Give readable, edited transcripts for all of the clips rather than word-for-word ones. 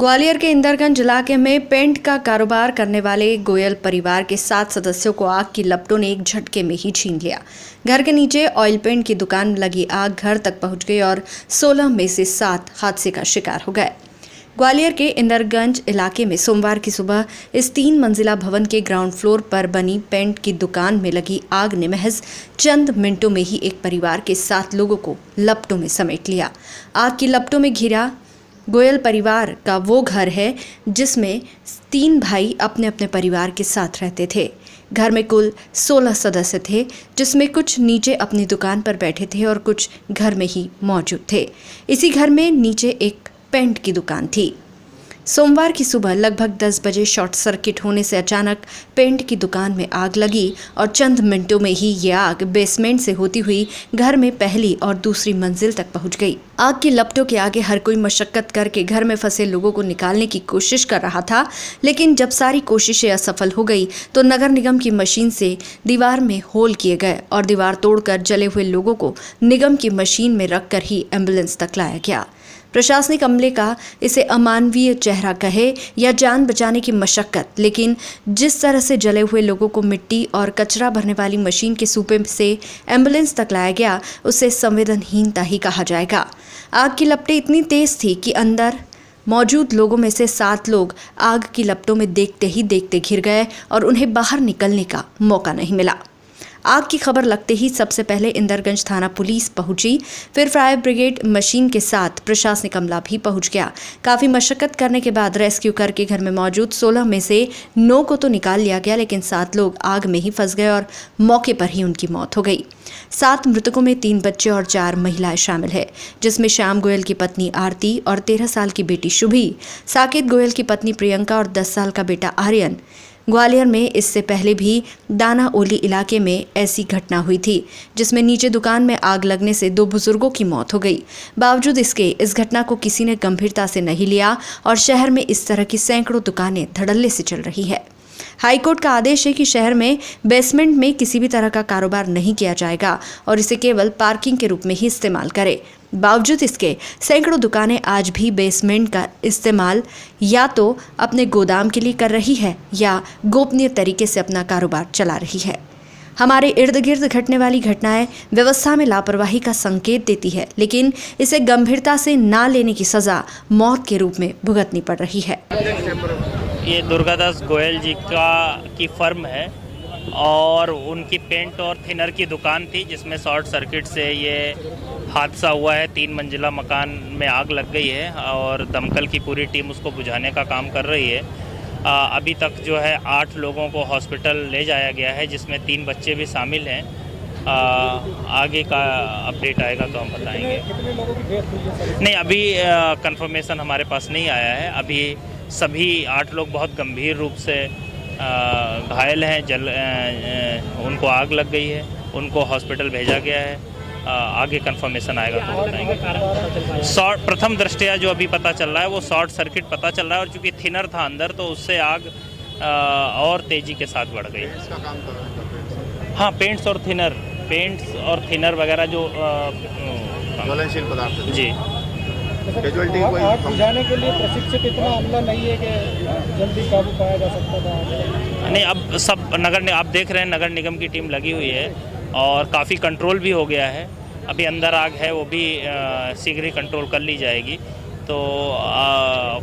ग्वालियर के इंदरगंज इलाके में पेंट का कारोबार करने वाले गोयल परिवार के 7 सदस्यों को आग की लपटों ने एक झटके में ही छीन लिया। घर के नीचे ऑयल पेंट की दुकान में लगी आग घर तक पहुंच गई और 16 में से 7 हादसे का शिकार हो गए। ग्वालियर के इंदरगंज इलाके में सोमवार की सुबह इस 3 मंजिला भवन के ग्राउंड फ्लोर पर बनी पेंट की दुकान में लगी आग ने महज चंद मिनटों में ही एक परिवार के 7 लोगों को लपटों में समेट लिया। आग की लपटों में घिरा गोयल परिवार का वो घर है जिसमें 3 भाई अपने अपने परिवार के साथ रहते थे। घर में कुल 16 सदस्य थे, जिसमें कुछ नीचे अपनी दुकान पर बैठे थे और कुछ घर में ही मौजूद थे। इसी घर में नीचे एक पेंट की दुकान थी। सोमवार की सुबह लगभग 10 बजे शॉर्ट सर्किट होने से अचानक पेंट की दुकान में आग लगी और चंद मिनटों में ही ये आग बेसमेंट से होती हुई घर में पहली और दूसरी मंजिल तक पहुंच गई। आग की लपटों के आगे हर कोई मशक्कत करके घर में फंसे लोगों को निकालने की कोशिश कर रहा था, लेकिन जब सारी कोशिशें असफल हो गई तो नगर निगम की मशीन से दीवार में होल किए गए और दीवार तोड़कर जले हुए लोगों को निगम की मशीन में रखकर ही एम्बुलेंस तक लाया गया। प्रशासनिक अमले का इसे अमानवीय चेहरा कहे या जान बचाने की मशक्कत, लेकिन जिस तरह से जले हुए लोगों को मिट्टी और कचरा भरने वाली मशीन के सूपे से एम्बुलेंस तक लाया गया, उसे संवेदनहीनता ही कहा जाएगा। आग की लपटें इतनी तेज थी कि अंदर मौजूद लोगों में से 7 लोग आग की लपटों में देखते ही देखते घिर गए और उन्हें बाहर निकलने का मौका नहीं मिला। आग की खबर लगते ही सबसे पहले इंदरगंज थाना पुलिस पहुंची, फिर फायर ब्रिगेड मशीन के साथ प्रशासनिक अमला भी पहुंच गया। काफी मशक्कत करने के बाद रेस्क्यू करके घर में मौजूद 16 में से 9 को तो निकाल लिया गया, लेकिन 7 लोग आग में ही फंस गए और मौके पर ही उनकी मौत हो गई। 7 मृतकों में 3 बच्चे और 4 महिलाएं शामिल है, जिसमें श्याम गोयल की पत्नी आरती और 13 साल की बेटी शुभी, साकेत गोयल की पत्नी प्रियंका और 10 साल का बेटा आर्यन। ग्वालियर में इससे पहले भी दाना ओली इलाके में ऐसी घटना हुई थी, जिसमें नीचे दुकान में आग लगने से 2 बुजुर्गों की मौत हो गई। बावजूद इसके इस घटना को किसी ने गंभीरता से नहीं लिया और शहर में इस तरह की सैकड़ों दुकानें धड़ल्ले से चल रही है। हाईकोर्ट का आदेश है कि शहर में बेसमेंट में किसी भी तरह का कारोबार नहीं किया जाएगा और इसे केवल पार्किंग के रूप में ही इस्तेमाल करें। बावजूद इसके सैकड़ों दुकानें आज भी बेसमेंट का इस्तेमाल या तो अपने गोदाम के लिए कर रही है या गोपनीय तरीके से अपना कारोबार चला रही है। हमारे इर्द गिर्द घटने वाली घटनाएं व्यवस्था में लापरवाही का संकेत देती है, लेकिन इसे गंभीरता से ना लेने की सजा मौत के रूप में भुगतनी पड़ रही है। ये दुर्गादास गोयल जी की फर्म है और उनकी पेंट और थिनर की दुकान थी, जिसमें शॉर्ट सर्किट से ये हादसा हुआ है। 3 मंजिला मकान में आग लग गई है और दमकल की पूरी टीम उसको बुझाने का काम कर रही है। अभी तक जो है 8 लोगों को हॉस्पिटल ले जाया गया है, जिसमें 3 बच्चे भी शामिल हैं। आगे का अपडेट आएगा तो हम बताएंगे। कितने लोगों की डेथ हुई है? नहीं, अभी कंफर्मेशन हमारे पास नहीं आया है। अभी सभी 8 लोग बहुत गंभीर रूप से घायल हैं। उनको आग लग गई है, उनको हॉस्पिटल भेजा गया है। आगे कंफर्मेशन आएगा तो बताएंगे। शॉर्ट प्रथम दृष्टया जो अभी पता चल रहा है वो शॉर्ट सर्किट पता चल रहा है, और चूँकि थिनर था अंदर तो उससे आग और तेज़ी के साथ बढ़ गई। हाँ, पेंट्स और थिनर वगैरह जो ज्वलनशील पदार्थ जी। आग बुझाने के लिए प्रशिक्षित इतना अमला नहीं है कि जल्दी काबू पाया जा सकता था। नहीं, अब सब आप देख रहे हैं नगर निगम की टीम लगी हुई है और काफ़ी कंट्रोल भी हो गया है। अभी अंदर आग है, वो भी शीघ्र ही कंट्रोल कर ली जाएगी। तो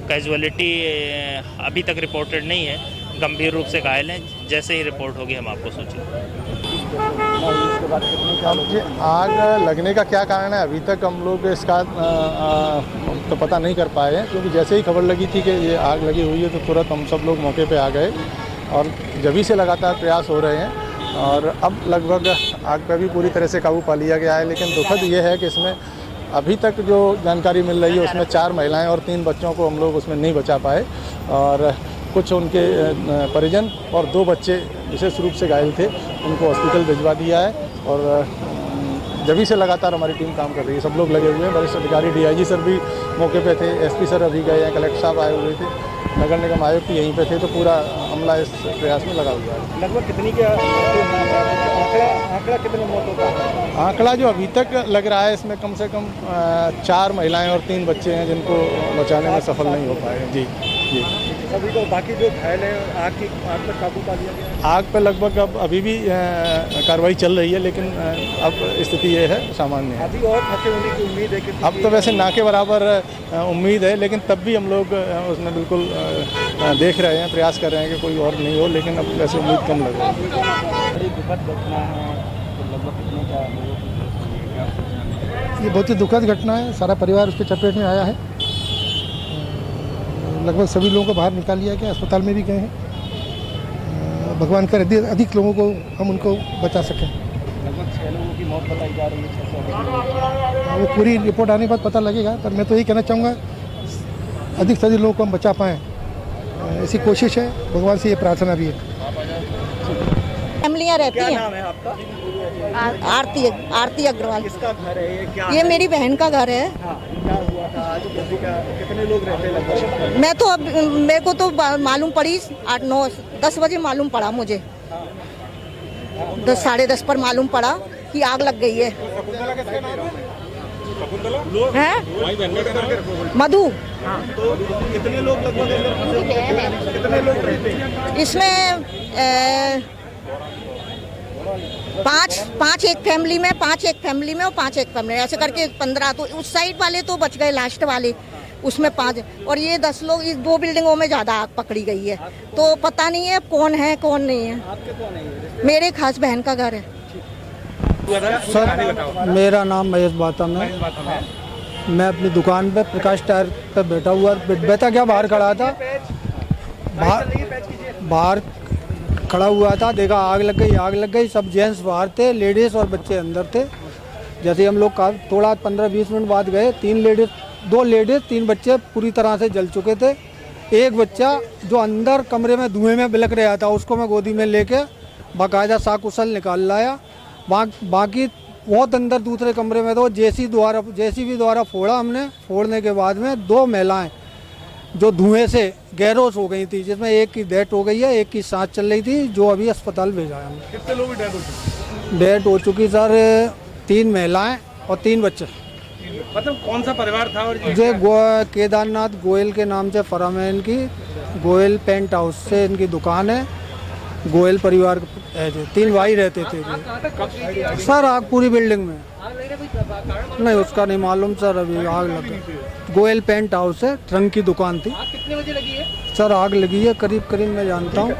कैजुअलिटी अभी तक रिपोर्टेड नहीं है, गंभीर रूप से घायल हैं। जैसे ही रिपोर्ट होगी हम आपको सूचित। आग लगने का क्या कारण है अभी तक हम लोग इसका तो पता नहीं कर पाए हैं, क्योंकि जैसे ही खबर लगी थी कि ये आग लगी हुई है तो तुरंत हम सब लोग मौके पे आ गए और जभी से लगातार प्रयास हो रहे हैं और अब लगभग आग पर भी पूरी तरह से काबू पा लिया गया है। लेकिन दुखद ये है कि इसमें अभी तक जो जानकारी मिल रही है उसमें 4 महिलाएं और 3 बच्चों को हम लोग उसमें नहीं बचा पाए और कुछ उनके परिजन और 2 बच्चे विशेष रूप से घायल थे, उनको हॉस्पिटल भिजवा दिया है। और जभी से लगातार हमारी टीम काम कर रही है, सब लोग लगे हुए हैं। वरिष्ठ अधिकारी DIG सर भी मौके पे थे, SP सर अभी गए हैं, कलेक्टर साहब आए हुए थे। नगर निगम आयुक्त यहीं पे थे, तो पूरा अमला इस प्रयास में लगा हुआ है। लगभग कितनी के आंकड़ा कितने मौतों का है? आंकड़ा जो अभी तक लग रहा है इसमें कम से कम 4 महिलाएं और 3 बच्चे हैं जिनको बचाने में सफल नहीं हो पाए। जी जी। सभी को बाकी जो घायल है आग पर काबू पा लिया गया? आग पर लगभग अब अभी भी कार्रवाई चल रही है, लेकिन अब स्थिति ये है, सामान्य है। अभी और फंसे होने की उम्मीद है कि अब तो वैसे ना के बराबर उम्मीद है, लेकिन तब भी हम लोग उसमें बिल्कुल देख रहे हैं, प्रयास कर रहे हैं कि कोई और नहीं हो, लेकिन अब वैसे उम्मीद कम लग रही है। बड़ी दुखद घटना है, तो लगभग कितने का ये बहुत ही दुखद घटना है। सारा परिवार उसके चपेट में आया है। लगभग सभी लोगों को बाहर निकाल लिया गया, अस्पताल में भी गए हैं। भगवान करे अधिक लोगों को हम उनको बचा सकें। लगभग 6 लोगों की मौत बताई जा रही है, 600 वो पूरी रिपोर्ट आने के बाद पता लगेगा, पर मैं तो यही कहना चाहूँगा अधिक से अधिक लोगों को हम बचा पाएँ, ऐसी कोशिश है। भगवान से ये प्रार्थना भी है। फैमिलियाँ रहती क्या हैं। नाम है आपका? आरती अग्रवाल। किसका घर है ये? क्या ये मेरी बहन का घर है। हाँ, क्या हुआ था आज? कितने लोग रहते लगभग? मैं तो अब मेरे को तो मालूम पड़ी 8, 9, 10 बजे मालूम पड़ा मुझे। 10, साढ़े 10 पर मालूम पड़ा कि आग लग गई है। मधु। तो कितने लोग लगभग अंदर फंसे हुए हैं? कितने लोग रहते हैं इसमें 5 एक फैमिली में, 5 एक फैमिली में और 5 एक फैमिली में, ऐसे करके 15। तो उस साइड वाले तो बच गए, लास्ट वाले उसमें 5, और ये 10 लोग इस 2 बिल्डिंगों में ज़्यादा आग पकड़ी गई है। तो पता नहीं है कौन है कौन नहीं है। आपके कौन है ये? मेरे खास बहन का घर है। सर, मेरा नाम महेश बातम है। मैं अपनी दुकान पे प्रकाश टायर पे बैठा हुआ क्या बाहर खड़ा था। बाहर खड़ा हुआ था, देखा आग लग गई। सब जेंट्स बाहर थे, लेडीज़ और बच्चे अंदर थे। जैसे हम लोग थोड़ा 15-20 मिनट बाद गए, 2 लेडीज़ 3 बच्चे पूरी तरह से जल चुके थे। एक बच्चा जो अंदर कमरे में धुएं में बिलक रहा था, उसको मैं गोदी में लेके बाकायदा साकुशल निकाल लाया। बाकी बहुत अंदर दूसरे कमरे में तो जेसीबी द्वारा फोड़ा हमने। फोड़ने के बाद में 2 महिलाएं जो धुएं से गैरोस हो गई थी, जिसमें एक की डेथ हो गई है, एक की सांस चल रही थी, जो अभी अस्पताल भेजा है हमने। कितने लोग डेथ हो चुके? डेथ हो चुकी सर 3 महिलाएं और 3 बच्चे। मतलब कौन सा परिवार था? और जो केदारनाथ गोयल के नाम से फर्म है इनकी, गोयल पेंट हाउस से इनकी दुकान है। गोयल परिवार है, 3 भाई रहते थे। सर आग पूरी बिल्डिंग में नहीं, उसका नहीं मालूम सर। अभी आग लगी, गोयल पेंट हाउस है, ट्रंक की दुकान थी। कितने बजे लगी है? सर आग लगी है करीब मैं जानता हूँ